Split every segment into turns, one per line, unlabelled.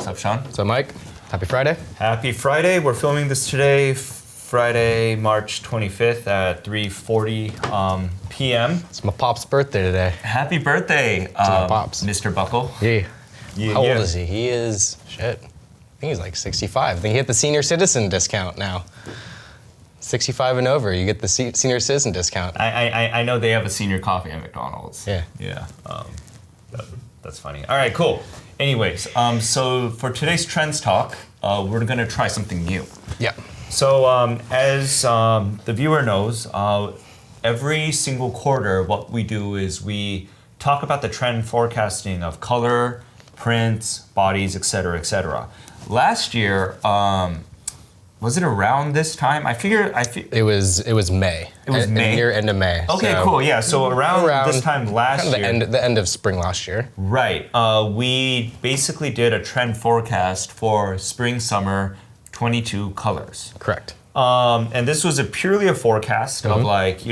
What's up, Sean?
What's up, Mike? Happy Friday.
Happy Friday. We're filming this today, Friday, March 25th at 3:40 p.m.
It's my pop's birthday today.
Happy birthday,
my pops.
Mr. Buckle.
Yeah.
Yeah,
How
yeah.
old is he? He is, shit, I think he's like 65. I think he hit the senior citizen discount now. 65 and over, you get the senior citizen discount.
I know they have a senior coffee at McDonald's.
Yeah.
Yeah. That's funny. All right, cool. Anyways, so for today's Trends Talk, we're gonna try something new.
Yeah.
So as the viewer knows, every single quarter, what we do is we talk about the trend forecasting of color, prints, bodies, etc., etc. Last year, was it around this time?
It was May.
It was May?
Near end of May.
Okay,
so
cool. Yeah. So around this time last
kind of
year,
the end of spring last year.
right? We basically did a trend forecast for spring summer 22 colors.
Correct.
And this was purely a forecast of like,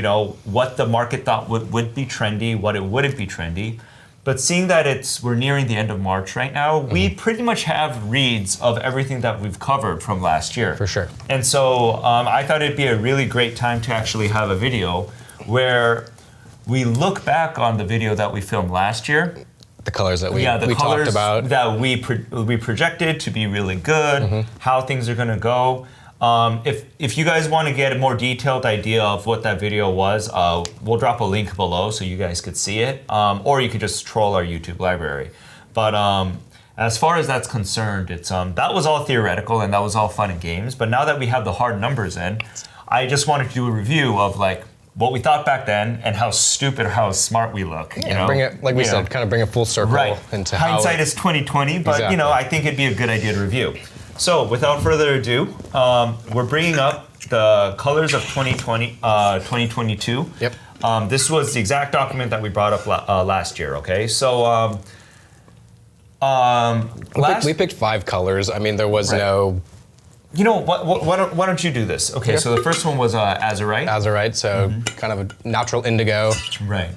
what the market thought would be trendy, what it wouldn't be trendy. But seeing that we're nearing the end of March right now, we pretty much have reads of everything that we've covered from last year.
For sure.
And so I thought it'd be a really great time to actually have a video where we look back on the video that we filmed last year.
The colors that we
colors
talked about.
That we projected to be really good, how things are gonna go. If you guys want to get a more detailed idea of what that video was, we'll drop a link below so you guys could see it, or you could just troll our YouTube library. But as far as that's concerned, it's that was all theoretical and that was all fun and games. But now that we have the hard numbers in, I just wanted to do a review of like what we thought back then and how stupid or how smart we look.
Yeah, bring it, like we said, kind of bring it full circle into
hindsight is 20/20, but
Exactly.
I think it'd be a good idea to review. So without further ado, we're bringing up the colors of 2022.
Yep.
This was the exact document that we brought up last year. Okay, so
we picked 5 colors. I mean, there was no.
You know what? Why don't you do this? Okay, so the first one was azurite.
Azurite, so kind of a natural indigo.
Right.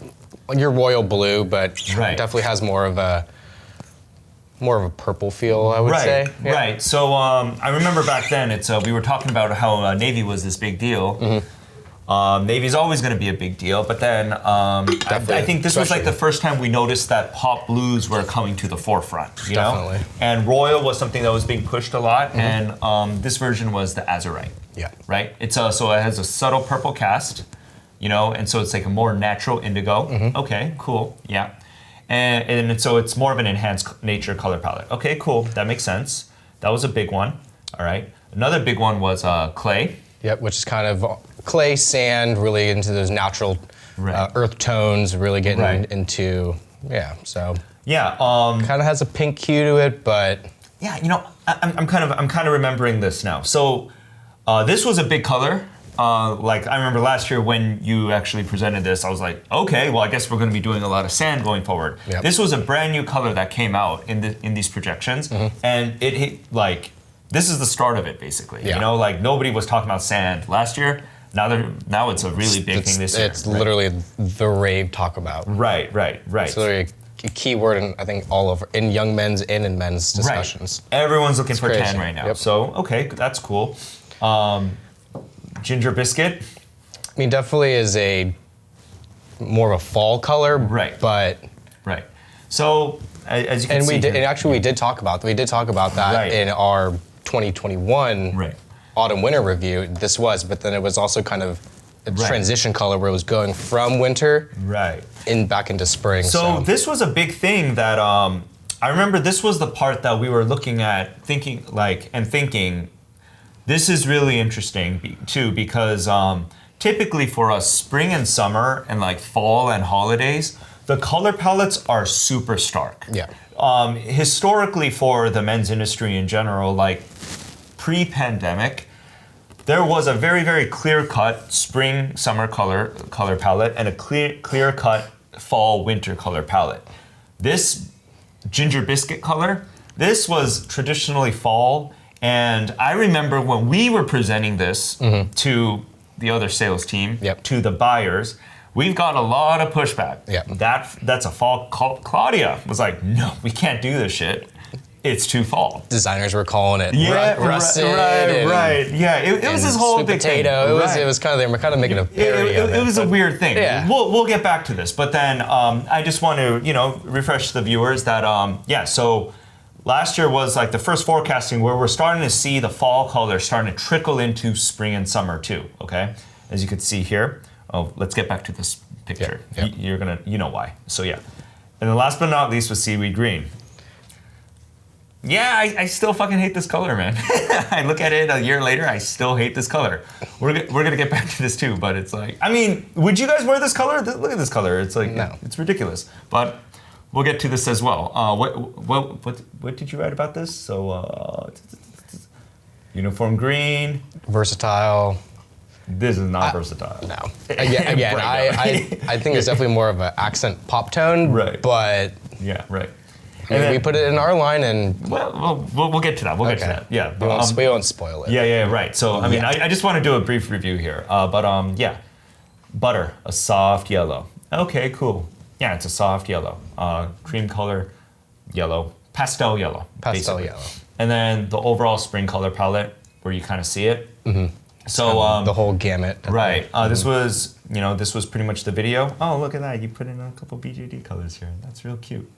Your royal blue, but
Right.
definitely has more of a purple feel, I would say. Yeah.
Right. So I remember back then, we were talking about how navy was this big deal. Navy's always going to be a big deal, but then I think this was like the first time we noticed that pop blues were coming to the forefront. You
Definitely.
know? And royal was something that was being pushed a lot, and this version was the azurite.
Yeah.
Right. It's so it has a subtle purple cast, and so it's like a more natural indigo. Okay. Cool. Yeah. And so it's more of an enhanced nature color palette. Okay, cool. That makes sense. That was a big one. All right. Another big one was clay.
Yep, which is kind of clay, sand, really into those natural earth tones, really getting into, so.
Yeah.
Kind of has a pink hue to it, but.
Yeah, I'm kind of remembering this now. So this was a big color. Like I remember last year when you actually presented this, I was like, okay, well I guess we're going to be doing a lot of sand going forward.
Yep.
This was a brand new color that came out in these projections, and it hit like this is the start of it basically.
Yeah.
Like nobody was talking about sand last year. Now it's a really big thing this year.
It's literally the rave talk about.
Right.
It's literally a key word in I think all over in young men's and in men's discussions.
Right. Everyone's looking for
crazy.
tan right now.
Yep.
So okay, that's cool. Ginger biscuit.
I mean, definitely is more of a fall color,
Right.
But
So as you can see,
we did talk about that in our 2021 autumn winter review. But then it was also kind of a transition color where it was going from winter back into spring.
So this was a big thing that I remember. This was the part that we were looking at, thinking this is really interesting too, because typically for us, spring and summer and like fall and holidays, the color palettes are super stark.
Yeah.
Historically, for the men's industry in general, like pre-pandemic, there was a very, very clear-cut spring-summer color palette and a clear-cut fall-winter color palette. This ginger biscuit color, this was traditionally fall. And I remember when we were presenting this to the other sales team, to the buyers, we've got a lot of pushback. That's a fall. Claudia was like, no, we can't do this shit. it's too fall.
Designers were calling it russet.
Right. Yeah, it was this whole big
potato.
thing.
It was kind of, they were kind of making a parody of it.
It was a weird thing.
Yeah.
We'll get back to this, but then I just want to, refresh the viewers that, so last year was like the first forecasting where we're starting to see the fall color starting to trickle into spring and summer too, okay? As you can see here. Oh, let's get back to this picture.
Yep.
You're gonna, you know why. So yeah. And then last but not least was seaweed green. Yeah, I still fucking hate this color, man. I look at it a year later, I still hate this color. We're gonna get back to this too, but it's like, I mean, would you guys wear this color? Look at this color. It's like,
no.
It's ridiculous. But we'll get to this as well. What did you write about this? So, uniform green.
Versatile.
This is not versatile.
No. Again, I think it's definitely more of an accent pop tone.
Right.
But
yeah, right.
And then, we put it in our line, and
we'll get to that. We'll get to that. Yeah,
we won't spoil it.
Yeah, right. So I mean, I just want to do a brief review here. Yeah, butter, a soft yellow. Okay, cool. Yeah, it's a soft yellow. Cream color, yellow, pastel yellow.
Pastel
basically.
yellow.
And then the overall spring color palette, where you kind of see it.
Mm-hmm.
So
the whole gamut.
Right. This was pretty much the video. Oh, look at that! You put in a couple BJD colors here. That's real cute.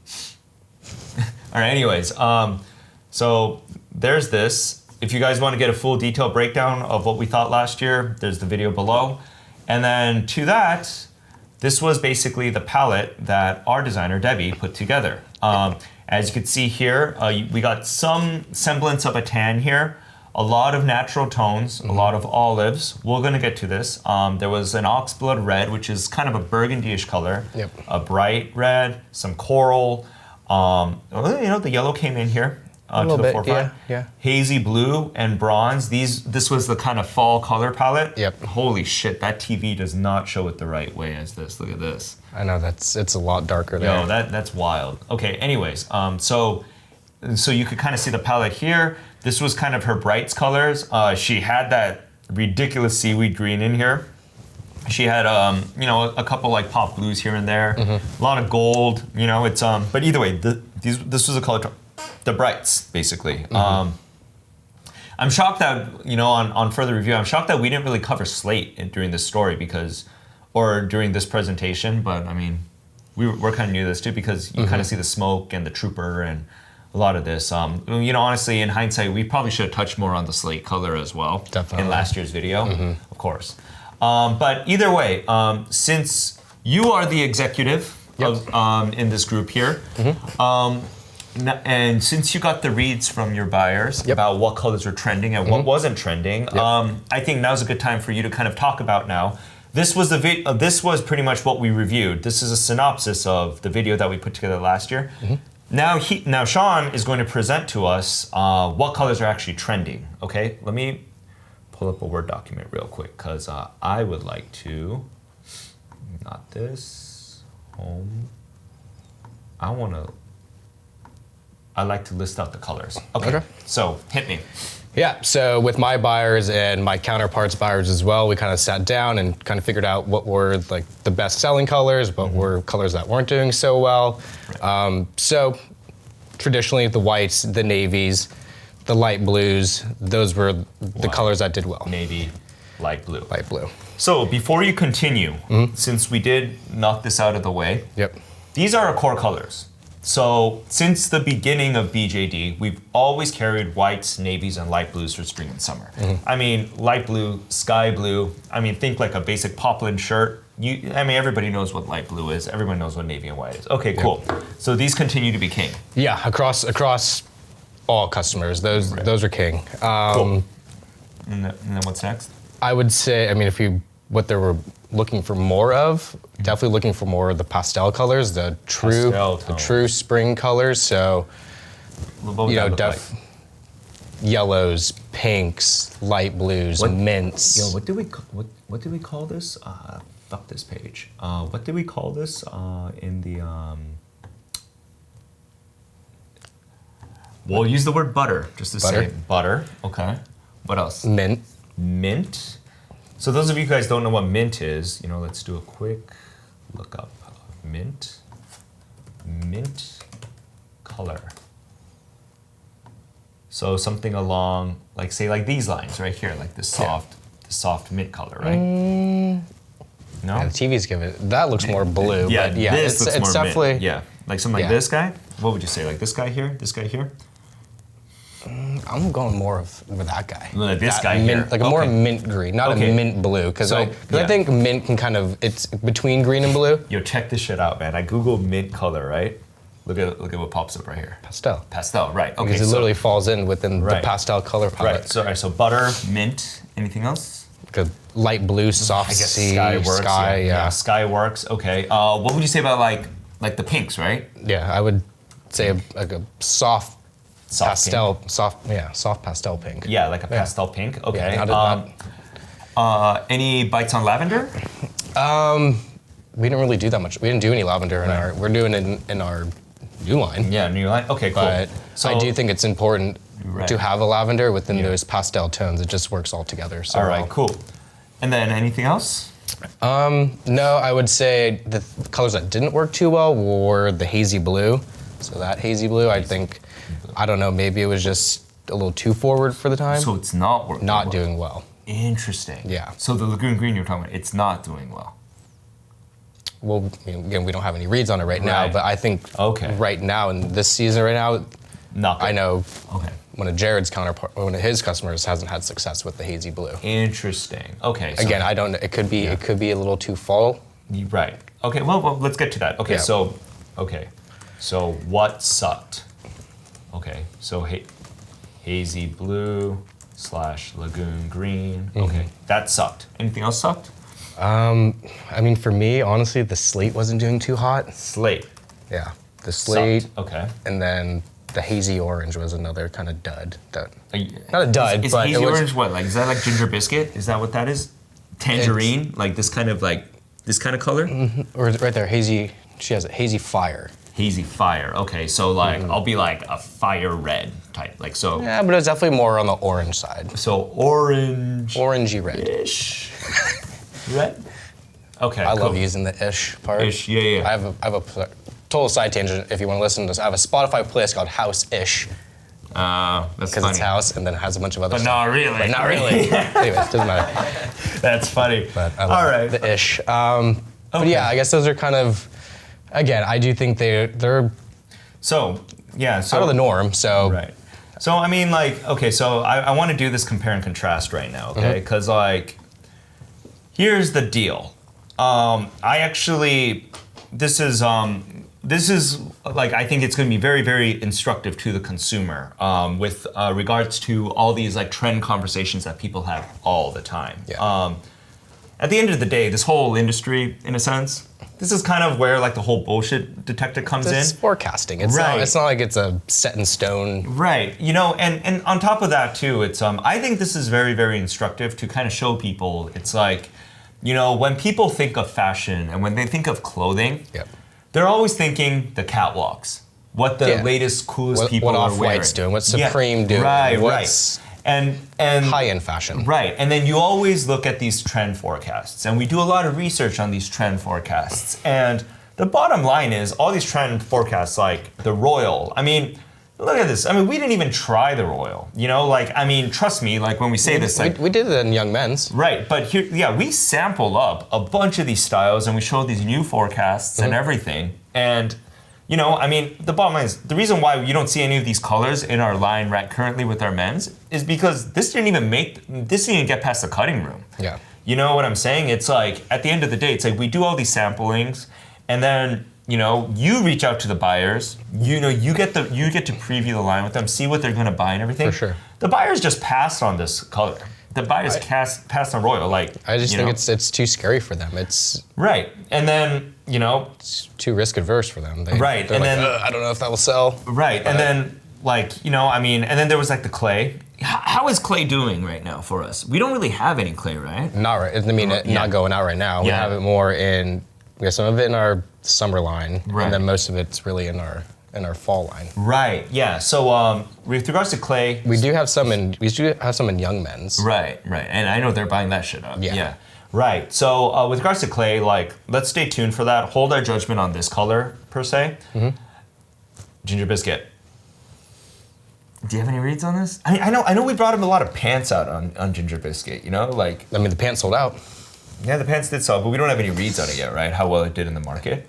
All right. Anyways, so there's this. If you guys want to get a full detailed breakdown of what we thought last year, there's the video below. And then to that, this was basically the palette that our designer Debbie put together. As you can see here, we got some semblance of a tan here. A lot of natural tones, a lot of olives. We're gonna get to this. There was an oxblood red, which is kind of a burgundy-ish color.
Yep.
A bright red, some coral. The yellow came in here to the forefront.
Yeah.
Hazy blue and bronze. This was the kind of fall color palette.
Yep.
Holy shit, that TV does not show it the right way as this. Look at this.
I know, it's a lot darker there.
Yo, that's wild. Okay, anyways, so you could kind of see the palette here. This was kind of her brights colors. She had that ridiculous seaweed green in here. She had a couple like pop blues here and there. Mm-hmm. A lot of gold. It's but either way, this was a color, the brights basically. Mm-hmm. I'm shocked that on further review, I'm shocked that we didn't really cover slate during this story or during this presentation. But I mean, we're kind of new to this too because you kind of see the smoke and the trooper and a lot of this. Honestly, in hindsight, we probably should have touched more on the slate color as well.
Definitely.
In last year's video, of course. But either way, since you are the executive in this group here, and since you got the reads from your buyers about what colors were trending and what wasn't trending, I think now's a good time for you to kind of talk about now. This was this was pretty much what we reviewed. This is a synopsis of the video that we put together last year. Now Sean is going to present to us what colors are actually trending. Okay, let me pull up a Word document real quick because I would like to, not this, home. I like to list out the colors. Okay. So hit me.
Yeah, so with my buyers and my counterparts' buyers as well, we kind of sat down and kind of figured out what were like the best selling colors, what were colors that weren't doing so well. Right. So traditionally the whites, the navies, the light blues, those were the colors that did well.
Navy, light blue.
Light blue.
So before you continue, since we did knock this out of the way, these are our core colors. So since the beginning of BJD, we've always carried whites, navies, and light blues for spring and summer. I mean, light blue, sky blue. I mean, think like a basic poplin shirt. Everybody knows what light blue is. Everyone knows what navy and white is. Okay, cool. So these continue to be king. Yeah,
across all customers, those are king.
Cool. And then what's next?
I would say, what they were looking for more of, definitely looking for more of the pastel colors, the true spring colors. So, yellows, pinks, light blues, mints.
Yo, what do we call this? Fuck this page. What do we call this in the? We'll use the word butter just to say butter. Okay. What else?
Mint.
Mint. So those of you guys don't know what mint is, let's do a quick look up of mint. Mint color. So something along, like say like these lines right here, like this soft mint color, right? No?
Yeah, the TV's give it, that looks more blue,
Yeah,
but yeah,
this looks more
definitely,
mint. Yeah, like something like this guy. What would you say, like this guy here, this guy here?
I'm going more with that guy.
Like this
that
guy
mint,
here.
like a more mint green, not a mint blue, because I think mint can kind of, it's between green and blue.
Yo, check this shit out, man. I googled mint color, right? Look at what pops up right here.
Pastel.
Pastel, right? Okay,
because it literally falls in within the pastel color palette.
Right. So butter, mint. Anything else?
Like a light blue, soft sea,
sky works.
yeah.
Sky works. Okay. What would you say about like the pinks, right?
Yeah, I would say like a soft pastel,
pink.
soft pastel pink.
Yeah, like a pastel pink. Okay.
Yeah,
any bites on lavender?
We didn't really do that much. We didn't do any lavender in our. We're doing it in our new line.
Yeah, new line. Okay, cool.
But so I do think it's important to have a lavender within those pastel tones. It just works all together. So
all right, cool. And then anything else?
No, I would say the colors that didn't work too well were the hazy blue. So that hazy blue, I think, I don't know, maybe it was just a little too forward for the time.
So it's not working.
Not doing well.
Interesting.
Yeah.
So the Lagoon Green you're talking about, it's not doing well.
Well, again, we don't have any reads on it right now, but I think right now in this season right now,
not good.
I know one of Jared's counterpart, one of his customers hasn't had success with the hazy blue.
Interesting. Okay. So
again, I don't. It could be a little too fall.
Right. Okay. Well, let's get to that. Okay. Yeah. So what sucked? Okay. So hazy blue / Lagoon Green. Okay. That sucked. Anything else sucked?
I mean, for me, honestly, the slate wasn't doing too hot.
Slate.
Yeah, the slate.
Sucked. Okay.
And then the hazy orange was another kind of dud. Not a dud,
is
but
hazy orange what? Like, is that like ginger biscuit? Is that what that is? Tangerine, like this kind of color?
Or right there, hazy. She has a hazy fire.
Hazy fire. Okay, so like I'll be like a fire red type, like so.
Yeah, but it's definitely more on the orange side.
So orange.
Orangey red.
Ish. Red. Okay.
I love using the ish part.
Ish. Yeah.
I have a total side tangent. If you want to listen to this, I have a Spotify playlist called House Ish.
That's
because it's house, and then it has a bunch of other
but
stuff.
Not really.
But not really. Anyways, doesn't matter.
That's funny.
But I love the ish. But yeah, I guess those are kind of, again, I do think they're
so
out of the norm. So
right. So I mean, like, okay, so I want to do this compare and contrast right now, okay? Because like, here's the deal. This is like, I think it's going to be very, very instructive to the consumer with regards to all these like trend conversations that people have all the time.
Yeah.
At the end of the day, this whole industry, in a sense, this is kind of where like the whole bullshit detector comes in.
It's forecasting. It's not like it's a set in stone.
Right. You know, and on top of that too, it's I think this is very, very instructive to kind of show people. It's like, you know, when people think of fashion and when they think of clothing, they're always thinking the catwalks, what the latest, coolest people are wearing.
What Off-White's doing, what Supreme doing.
Right. And
high-end fashion.
Right. And then you always look at these trend forecasts. And we do a lot of research on these trend forecasts. And the bottom line is all these trend forecasts, like the Royal, I mean, look at this. I mean, we didn't even try the Royal. You know, like, I mean, trust me, like when we say this, like,
we did it in Young Men's.
Right, but here, we sample up a bunch of these styles and we show these new forecasts and everything. And, you know, I mean, the bottom line is, the reason why you don't see any of these colors in our line right currently with our men's is because this didn't even get past the cutting room.
Yeah.
You know what I'm saying? It's like, at the end of the day, it's like we do all these samplings and then, you know, you reach out to the buyers. You know, you get to preview the line with them, see what they're going to buy and everything.
For sure.
The buyers just passed on this color. The buyers passed on Royal. Like,
I just think it's too scary for them. It's
right, and then you know,
it's too risk adverse for them. They're
and
like,
then
I don't know if that will sell.
Right, and then like, you know, I mean, and then there was like the clay. How is clay doing right now for us? We don't really have any clay, right?
Not right. I mean, not going out right now. We have it more in. We have some of it in our summer line, and then most of it's really in our fall line. Right. Yeah. So with regards to clay, we do have some in Young Men's. Right. And I know they're buying that shit up. Yeah. Right. So with regards to clay, like, let's stay tuned for that. Hold our judgment on this color per se. Ginger biscuit.
Do you have any reads on this? I know we brought him a lot of pants out on Ginger Biscuit, you know? Like,
I mean, the pants sold out.
Yeah, the pants did sell, but we don't have any reads on it yet, right? How well it did in the market.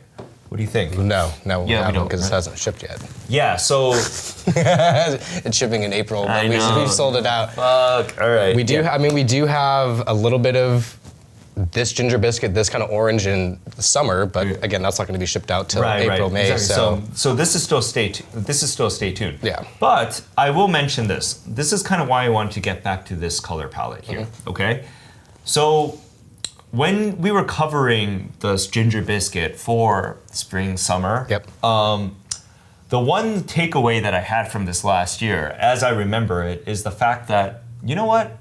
What do you think?
No, we don't, because
right?
it hasn't shipped yet.
Yeah, so...
It's shipping in April, but we've sold it out.
Fuck, all right.
We do, we do have a little bit of this Ginger Biscuit, this kind of orange in the summer, but again, that's not going to be shipped out till April, May.
Exactly. So this is still stay tuned.
Yeah.
But I will mention this. This is kind of why I wanted to get back to this color palette here. Okay. So when we were covering this Ginger Biscuit for spring, summer.
Yep.
The one takeaway that I had from this last year, as I remember it, is the fact that, you know what?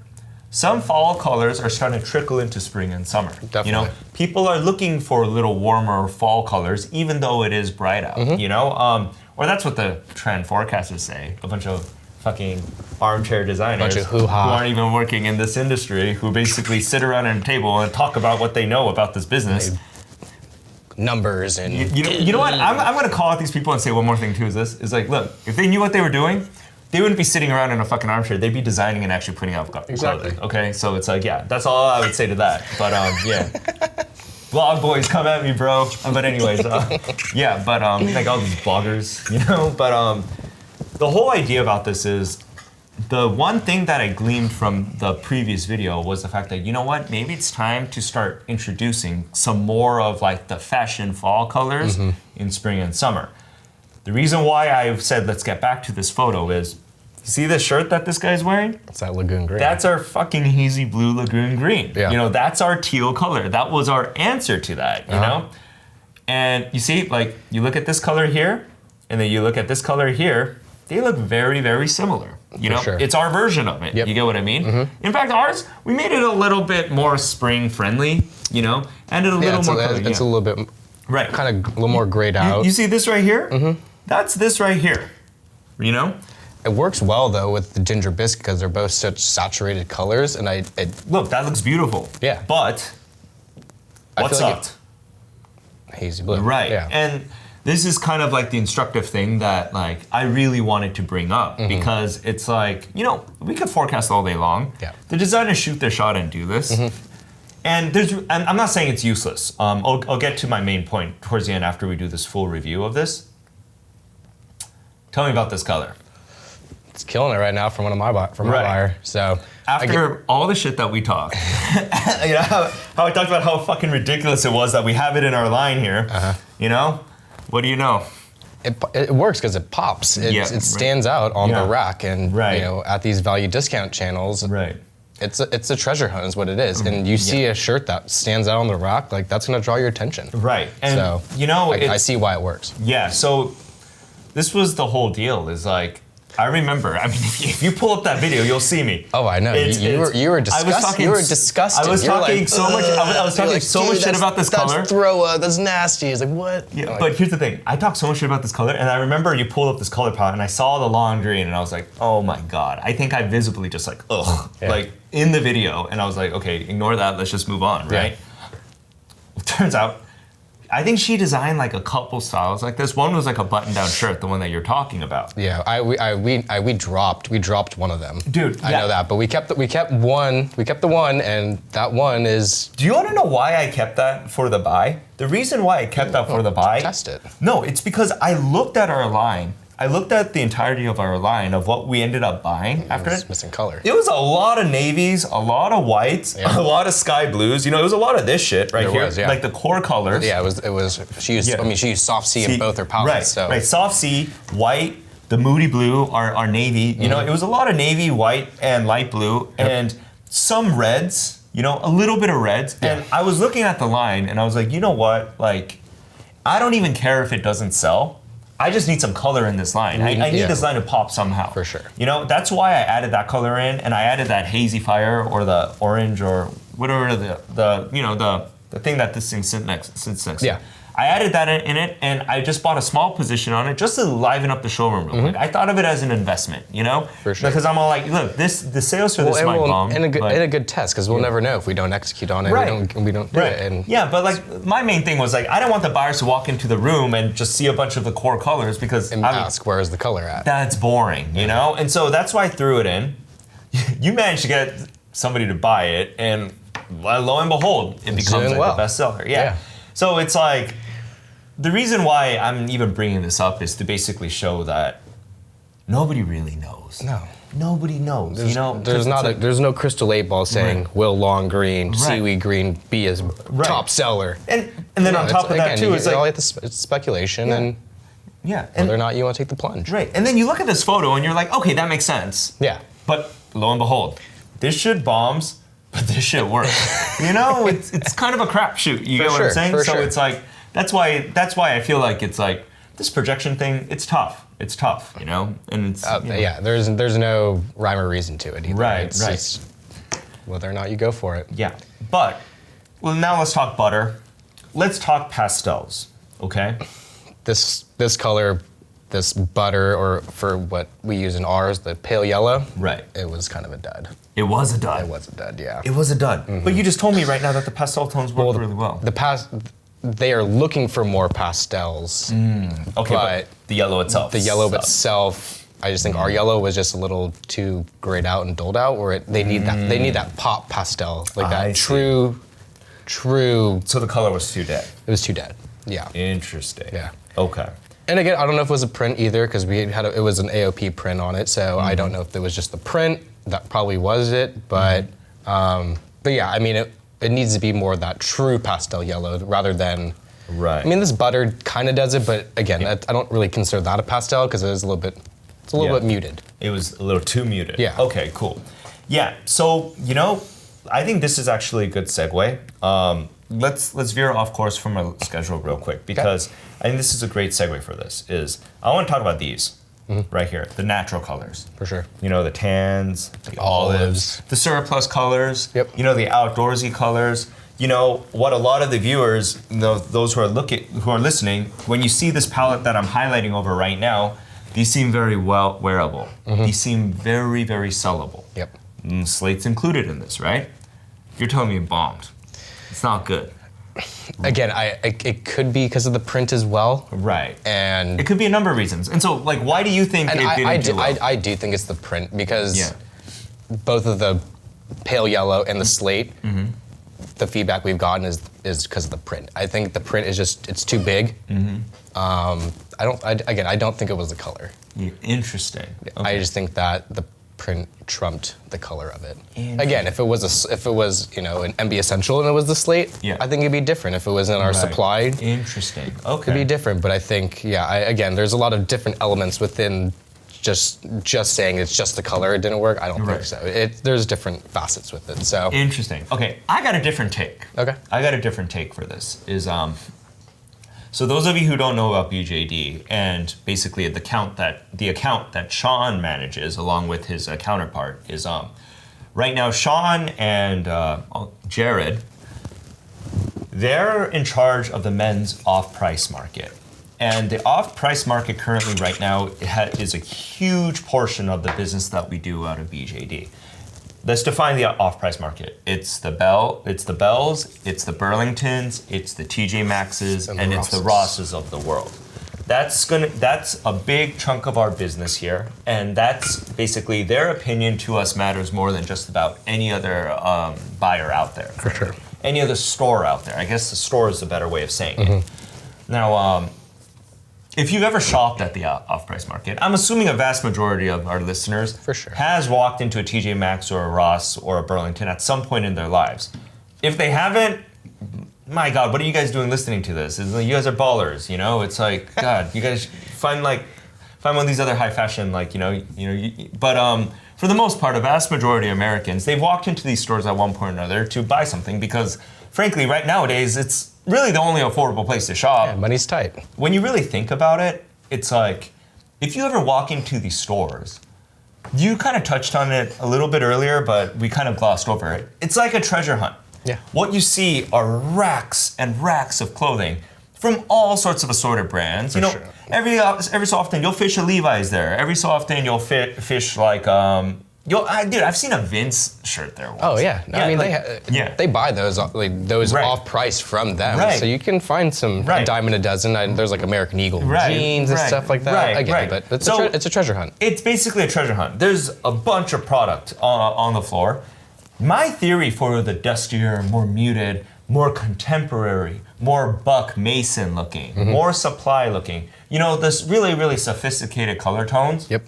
Some fall colors are starting to trickle into spring and summer.
Definitely.
You know, people are looking for a little warmer fall colors, even though it is bright out. You know, or that's what the trend forecasters say. A bunch of fucking armchair designers
who
aren't even working in this industry, who basically sit around at a table and talk about what they know about this business.
Numbers and
you know what? I'm going to call out these people and say one more thing too. Is like, look, if they knew what they were doing, they wouldn't be sitting around in a fucking armchair. They'd be designing and actually putting out
Exactly.
clothing. Okay, so it's like, yeah, that's all I would say to that. But yeah, blog boys, come at me, bro. But anyways, yeah, but like all these bloggers, you know. But the whole idea about this is, the one thing that I gleaned from the previous video was the fact that, you know what, maybe it's time to start introducing some more of like the fashion fall colors in spring and summer. The reason why I've said let's get back to this photo is, you see this shirt that this guy's wearing?
It's that lagoon green.
That's our fucking hazy blue lagoon green.
Yeah.
You know, that's our teal color. That was our answer to that, you know? And you see, like, you look at this color here, and then you look at this color here, they look very, very similar. You know, it's our version of it.
Yep.
You get what I mean? In fact, ours, we made it a little bit more spring friendly, you know, and a little more color.
It's a little bit, kind of a little more grayed out.
You see this right here? That's this right here, you know?
It works well though with the Ginger Biscuit because they're both such saturated colors, and
look, that looks beautiful.
Yeah.
But what's
like
up?
Hazy blue.
Right.
Yeah.
And this is kind of like the instructive thing that like I really wanted to bring up, because it's like, you know, we could forecast all day long.
Yeah.
The designers shoot their shot and do this. And I'm not saying it's useless. I'll get to my main point towards the end after we do this full review of this. Tell me about this color.
It's killing it right now from my buyer. So
after all the shit that we talked, you know, how I talked about how fucking ridiculous it was that we have it in our line here. You know, what do you know?
It works because it pops. It stands out on the rack, and you know, at these value discount channels. It's a treasure hunt is what it is. And you see a shirt that stands out on the rack, like that's gonna draw your attention.
Right. And
so,
you know,
I see why it works.
Yeah, so this was the whole deal, is like, I remember, I mean, if you pull up that video, you'll see me.
Oh, I know. You were disgusted. You were disgusted.
I was talking so much. I was talking so much shit about this color.
That's throw. That's nasty. It's like, what?
Yeah, but here's the thing. I talked so much shit about this color, and I remember you pulled up this color palette, and I saw the long green, and I was like, oh my god. I think I visibly just like, ugh, like in the video, and I was like, okay, ignore that. Let's just move on, right? It turns out, I think she designed like a couple styles like this. One was like a button-down shirt, the one that you're talking about.
Yeah, we dropped one of them.
Dude,
I know that, but we kept the one, and that one is.
Do you want to know why I kept that for the buy? The reason why I kept that for the buy.
Test it.
No, it's because I looked at our line. I looked at the entirety of our line of what we ended up buying after it.
Missing color.
It was a lot of navies, a lot of whites, a lot of sky blues. You know, it was a lot of this shit right here, like the core colors.
Yeah, it was. She used. I mean, she used soft C in both her palettes.
Right. Soft C, white, the moody blue, our navy. You know, it was a lot of navy, white, and light blue, and some reds. You know, a little bit of reds. And I was looking at the line, and I was like, you know what? Like, I don't even care if it doesn't sell. I just need some color in this line. I need this line to pop somehow.
For sure.
You know, that's why I added that color in, and I added that hazy fire or the orange or whatever the thing that this thing sits next to. I added that in it, and I just bought a small position on it just to liven up the showroom real quick. I thought of it as an investment, you know?
For sure.
Because I'm all like, look, the sales for this might bomb.
And a good test, because we'll never know if we don't execute on it.
Right.
We don't do it. And
yeah, but like my main thing was like, I don't want the buyers to walk into the room and just see a bunch of the core colors because
ask, where is the color at?
That's boring, you know? And so that's why I threw it in. You managed to get somebody to buy it, and lo and behold, it becomes like the bestseller. Yeah. So it's like, the reason why I'm even bringing this up is to basically show that nobody really knows.
No.
Nobody knows.
There's no crystal 8 ball saying will long green, seaweed green be a top seller.
And then on top of that too, it's like
it's speculation and whether or not you want to take the plunge.
Right. And then you look at this photo and you're like, okay, that makes sense.
Yeah.
But lo and behold, this shit bombs, but this shit works. You know, it's kind of a crapshoot. You get what I'm saying? So it's like, that's why I feel like it's like this projection thing. It's tough. It's tough, you know, and it's
yeah. There's no rhyme or reason to it either.
Right.
It's whether or not you go for it.
Yeah, but now let's talk butter. Let's talk pastels. Okay.
This color, this butter, or for what we use in ours, the pale yellow.
Right.
It was kind of a dud.
It was a dud.
It was a dud. Yeah.
It was a dud. But you just told me right now that the pastel tones work really well.
They are looking for more pastels.
Okay, but the yellow itself.
The yellow itself, I just think our yellow was just a little too grayed out and dulled out. Where they need that pop pastel, like that true.
So the color was too dead.
It was too dead. Yeah.
Interesting.
Yeah.
Okay.
And again, I don't know if it was a print either, because it was an AOP print on it. So I don't know if it was just the print. That probably was it, but yeah, I mean it needs to be more of that true pastel yellow rather than.
Right.
I mean, this butter kind of does it, but again, I don't really consider that a pastel because it is a little bit muted.
It was a little too muted.
Yeah.
Okay, cool. Yeah, so, I think this is actually a good segue. Let's veer off course from our schedule real quick because I think this is a great segue for this. I want to talk about these right here, the natural colors.
For sure.
The tans, the olives, the surplus colors.
Yep.
The outdoorsy colors. What a lot of the viewers, those who are listening, when you see this palette that I'm highlighting over right now, these seem very well wearable. These seem very, very sellable.
Yep.
Slate's included in this, right? You're telling me it bombed. It's not good.
Again, it could be because of the print as well.
Right.
And
it could be a number of reasons. And so, why do you think it didn't do well?
I do think it's the print because both of the pale yellow and the slate, the feedback we've gotten is because of the print. I think the print is it's too big. I don't think it was the color.
Interesting. Okay.
I just think that the print trumped the color of it. Again, if it was an MB Essential and it was the slate, I think it'd be different. If it was in our supply,
interesting. Okay,
it'd be different. But I think, again, there's a lot of different elements within just saying it's just the color it didn't work. I don't think so. There's different facets with it. So
interesting. Okay, I got a different take.
Okay,
I got a different take for this. So those of you who don't know about BJD and basically the account that Sean manages along with his counterpart is right now Sean and Jared, they're in charge of the men's off-price market. And the off-price market currently right now is a huge portion of the business that we do out of BJD. Let's define the off-price market. It's the Bells, it's the Burlingtons, it's the TJ Maxxes, and it's the Rosses of the world. That's a big chunk of our business here, and that's basically their opinion to us matters more than just about any other buyer out there.
For sure.
Any other store out there. I guess the store is a better way of saying it. Now, if you've ever shopped at the off-price market, I'm assuming a vast majority of our listeners has walked into a TJ Maxx or a Ross or a Burlington at some point in their lives. If they haven't, my God, what are you guys doing listening to this? You guys are ballers, It's like, God, you guys find one of these other high fashion, but for the most part, a vast majority of Americans, they've walked into these stores at one point or another to buy something because, frankly, right nowadays, it's really the only affordable place to shop.
Yeah, money's tight.
When you really think about it, it's like, if you ever walk into these stores, you kind of touched on it a little bit earlier, but we kind of glossed over it. It's like a treasure hunt.
Yeah.
What you see are racks and racks of clothing from all sorts of assorted brands. You know,
sure.
every so often you'll fish a Levi's there. Every so often you'll fish like dude, I've seen a Vince shirt there once.
Oh yeah, I mean they buy those
Right.
off price from them,
Right.
so you can find some
Right.
a dime in a dozen. There's like American Eagle jeans and stuff like that.
Right,
I get
right.
it, but
So-
it's a treasure hunt.
It's basically a treasure hunt. There's a bunch of product on the floor. My theory for the dustier, more muted, more contemporary, more Buck Mason looking, more supply looking, you know, this really, really sophisticated color tones.
Yep.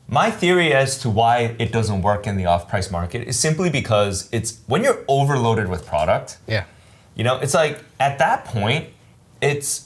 My theory as to why it doesn't work in the off-price market is simply because it's when you're overloaded with product,
Yeah.
you know, it's like at that point, it's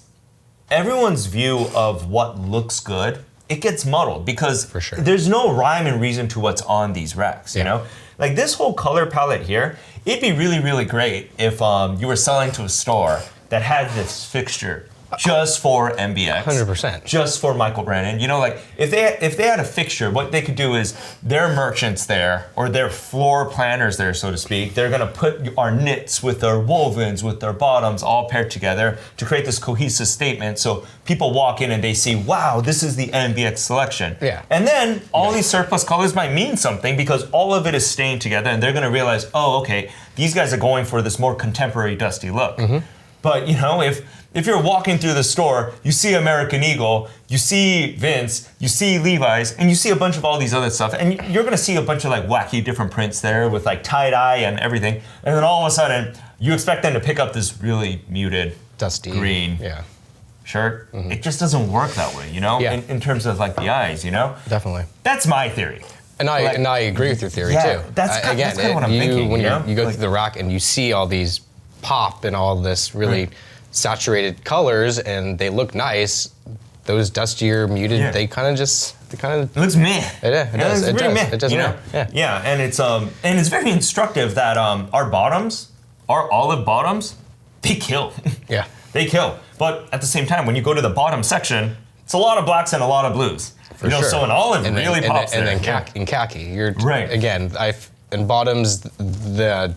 everyone's view of what looks good, it gets muddled because
For sure.
there's no rhyme and reason to what's on these racks, you know? Like this whole color palette here, it'd be really, really great if you were selling to a store that had this fixture just for MBX.
100%.
Just for Michael Brannon. You know, like if they had a fixture, what they could do is their merchants there, or their floor planners there, so to speak, they're gonna put our knits with their wovens, with their bottoms all paired together to create this cohesive statement so people walk in and they see, wow, this is the MBX selection.
Yeah.
And then all these surplus colors might mean something because all of it is staying together and they're gonna realize, oh, okay, these guys are going for this more contemporary dusty look. But you know, if you're walking through the store, you see American Eagle, you see Vince, you see Levi's, and you see a bunch of all these other stuff, and you're gonna see a bunch of like wacky different prints there with like tie-dye and everything, and then all of a sudden, you expect them to pick up this really muted,
Dusty
green shirt. It just doesn't work that way, you know,
Yeah.
in terms of like the eyes, you know?
Definitely.
That's my theory.
And I agree with your theory
Yeah,
too.
that's kind of what I'm thinking,
When
you know?
you go
Like-
through the rack and you see all these pop and all this really saturated colors and they look nice, those dustier, muted, they kind of
It looks meh.
It does.
It's
It
really
does.
meh,
It does
you
meh.
know?
Yeah.
And it's very instructive that our bottoms, our olive bottoms, they kill.
Yeah.
They kill. But at the same time, when you go to the bottom section, it's a lot of blacks and a lot of blues.
For sure.
So an olive really pops
and
there.
then in khaki, you're
Right.
again. In bottoms, the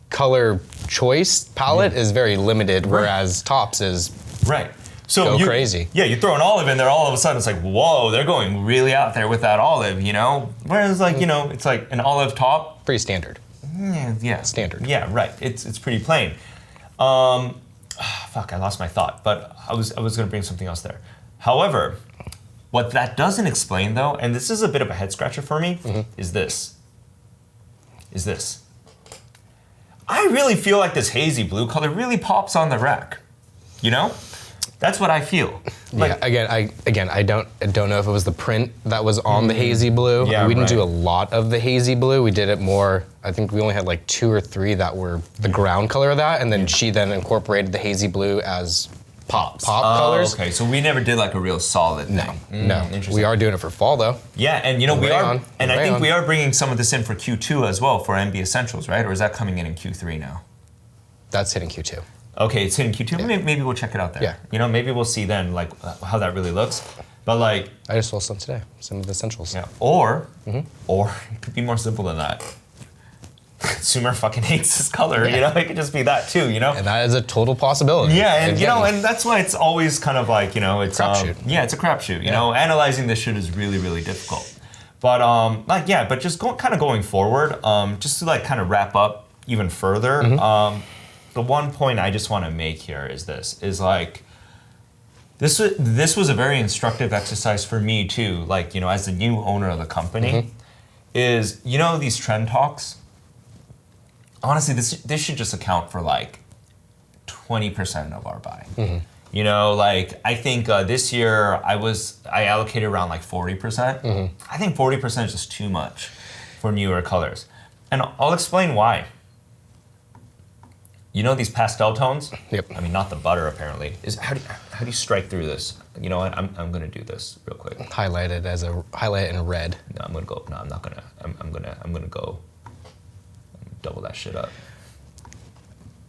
color choice palette is very limited, whereas tops is
Right. So
Go crazy.
Yeah, you throw an olive in there, all of a sudden it's like, whoa, they're going really out there with that olive, you know? Whereas like, you know, it's like an olive top.
pretty standard.
Yeah.
Standard.
Yeah, right. It's pretty plain. Fuck, I lost my thought, but I was gonna bring something else there. However, what that doesn't explain though, and this is a bit of a head scratcher for me, is this. I really feel like this hazy blue color really pops on the rack. You know? That's what I feel. Like,
Again, I don't know if it was the print that was on the hazy blue.
Yeah,
we didn't do a
right.
lot of the hazy blue. We did it more. I think we only had like 2 or 3 that were the ground color of that, and then she then incorporated the hazy blue as pop colors.
Okay, so we never did like a real solid thing.
No,
Interesting.
we are doing it for fall though.
Yeah, and you know we are,
Rayon.
and I think
Rayon.
we are bringing some of this in for Q2 as well for MB Essentials, right? Or is that coming in Q3 now?
That's hitting Q2.
Okay, it's hitting Q2. Maybe we'll check it out there.
Yeah.
You know, maybe we'll see then like how that really looks. But like,
I just saw some today. Some of the essentials.
yeah, or it could be more simple than that. Consumer fucking hates this color. You know, it could just be that too. You know.
And that is a total possibility.
Yeah, and you know,
Again,
and that's why it's always kind of like, you know, it's
Crapshoot.
yeah, it's a crapshoot. You know, analyzing this shit is really, really difficult. But like, yeah, but just kind of going forward, just to like kind of wrap up even further. The one point I just want to make here is this: is like, this was a very instructive exercise for me too. Like, you know, as the new owner of the company, is, you know, these trend talks. Honestly, this should just account for like 20% of our buy. You know, like I think this year I allocated around like 40%. I think 40% is just too much for newer colors, and I'll explain why. You know these pastel tones?
Yep.
I mean, not the butter apparently. Is how do you strike through this? You know what? I'm gonna do this real quick.
highlight it in red.
No, I'm gonna go. No, I'm not gonna. I'm gonna go. Double that shit up.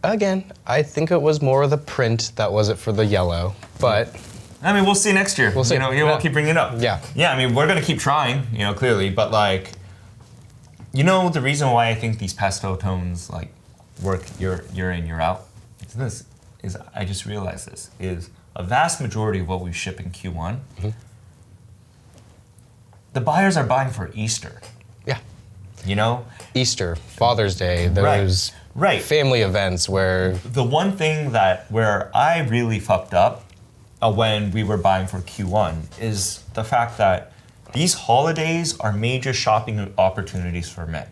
Again, I think it was more of the print that was it for the yellow, but
I mean, we'll see next year.
We'll see.
You know, we'll keep bringing it up.
Yeah.
Yeah, I mean, we're gonna keep trying, you know, clearly, but like, you know, the reason why I think these pastel tones like work year in, year out, is I just realized this, is a vast majority of what we ship in Q1, the buyers are buying for Easter.
Yeah.
You know?
Easter, Father's Day, those family events where...
The one thing where I really fucked up when we were buying for Q1 is the fact that these holidays are major shopping opportunities for men.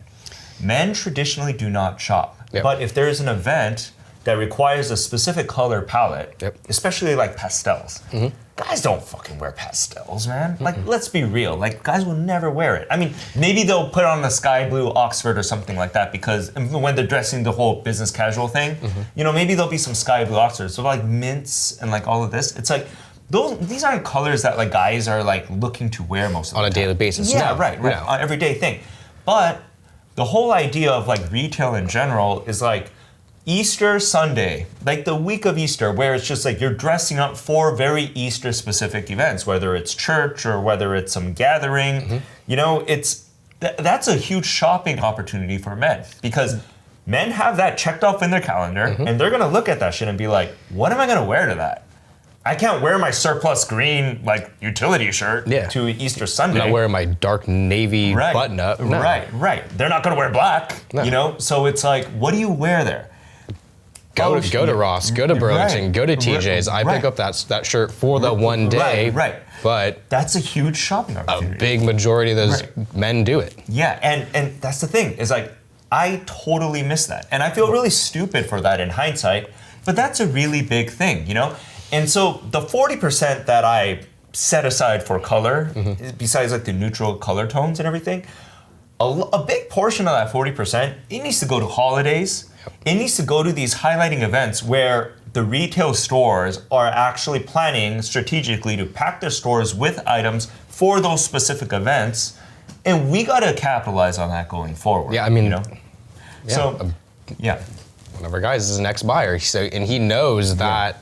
Men traditionally do not shop. Yep. But if there is an event that requires a specific color palette, especially like pastels, guys don't fucking wear pastels, man. Like, let's be real. Like, guys will never wear it. I mean, maybe they'll put on the sky blue Oxford or something like that because when they're dressing the whole business casual thing, you know, maybe there'll be some sky blue Oxford. So like mints and like all of this, it's like, these aren't colors that like guys are like looking to wear most of the time.
On a daily basis.
Yeah,
no,
right,
no.
on everyday thing. But the whole idea of like retail in general is like Easter Sunday, like the week of Easter, where it's just like you're dressing up for very Easter specific events, whether it's church or whether it's some gathering. You know, that's a huge shopping opportunity for men because men have that checked off in their calendar and they're gonna look at that shit and be like, what am I gonna wear to that? I can't wear my surplus green like utility shirt to Easter Sunday.
I'm not wearing my dark navy button up. No.
Right. They're not gonna wear black, you know? So it's like, what do you wear there?
Go to Ross, go to Burlington, go to TJ's. I pick up that shirt for the one day. But
that's a huge shopping opportunity.
A big majority of those men do it.
Yeah, and that's the thing, is like, I totally miss that. And I feel really stupid for that in hindsight, but that's a really big thing, you know? And so the 40% that I set aside for color, besides like the neutral color tones and everything, a big portion of that 40%, it needs to go to holidays. It needs to go to these highlighting events where the retail stores are actually planning strategically to pack their stores with items for those specific events. And we got to capitalize on that going forward.
Yeah, I mean,
you know? So,
one of our guys is an ex-buyer, and he knows that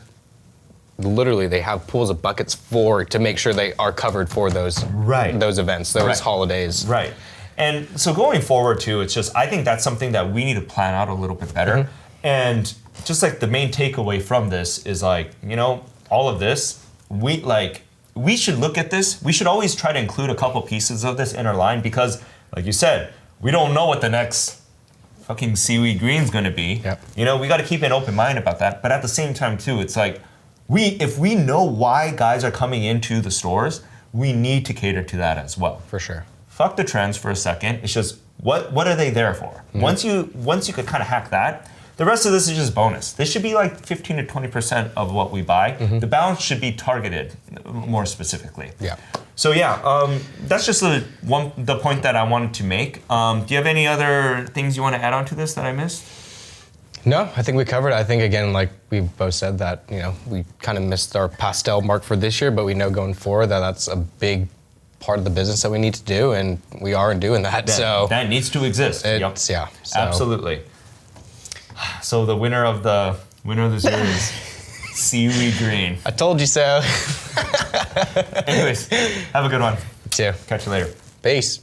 literally they have pools of buckets to make sure they are covered for those events, those holidays.
Right. And so going forward too, it's just, I think that's something that we need to plan out a little bit better. And just like the main takeaway from this is like, you know, all of this, we should look at this. We should always try to include a couple pieces of this in our line because, like you said, we don't know what the next fucking seaweed green's gonna be. You know, we gotta keep an open mind about that. But at the same time too, it's like, if we know why guys are coming into the stores, we need to cater to that as well.
For sure.
Fuck the trends for a second. It's just, what are they there for? Once you could kind of hack that, the rest of this is just bonus. This should be like 15 to 20% of what we buy. The balance should be targeted more specifically. So that's just the point that I wanted to make. Do you have any other things you want to add on to this that I missed?
No, I think we covered it. I think, again, like we both said, that, you know, we kind of missed our pastel mark for this year, but we know going forward that that's a big part of the business that we need to do, and we are doing that. So
that needs to exist.
So.
Absolutely. So the winner of this year is seaweed green.
I told you so.
Anyways, have a good one.
You too.
Catch you later.
Peace.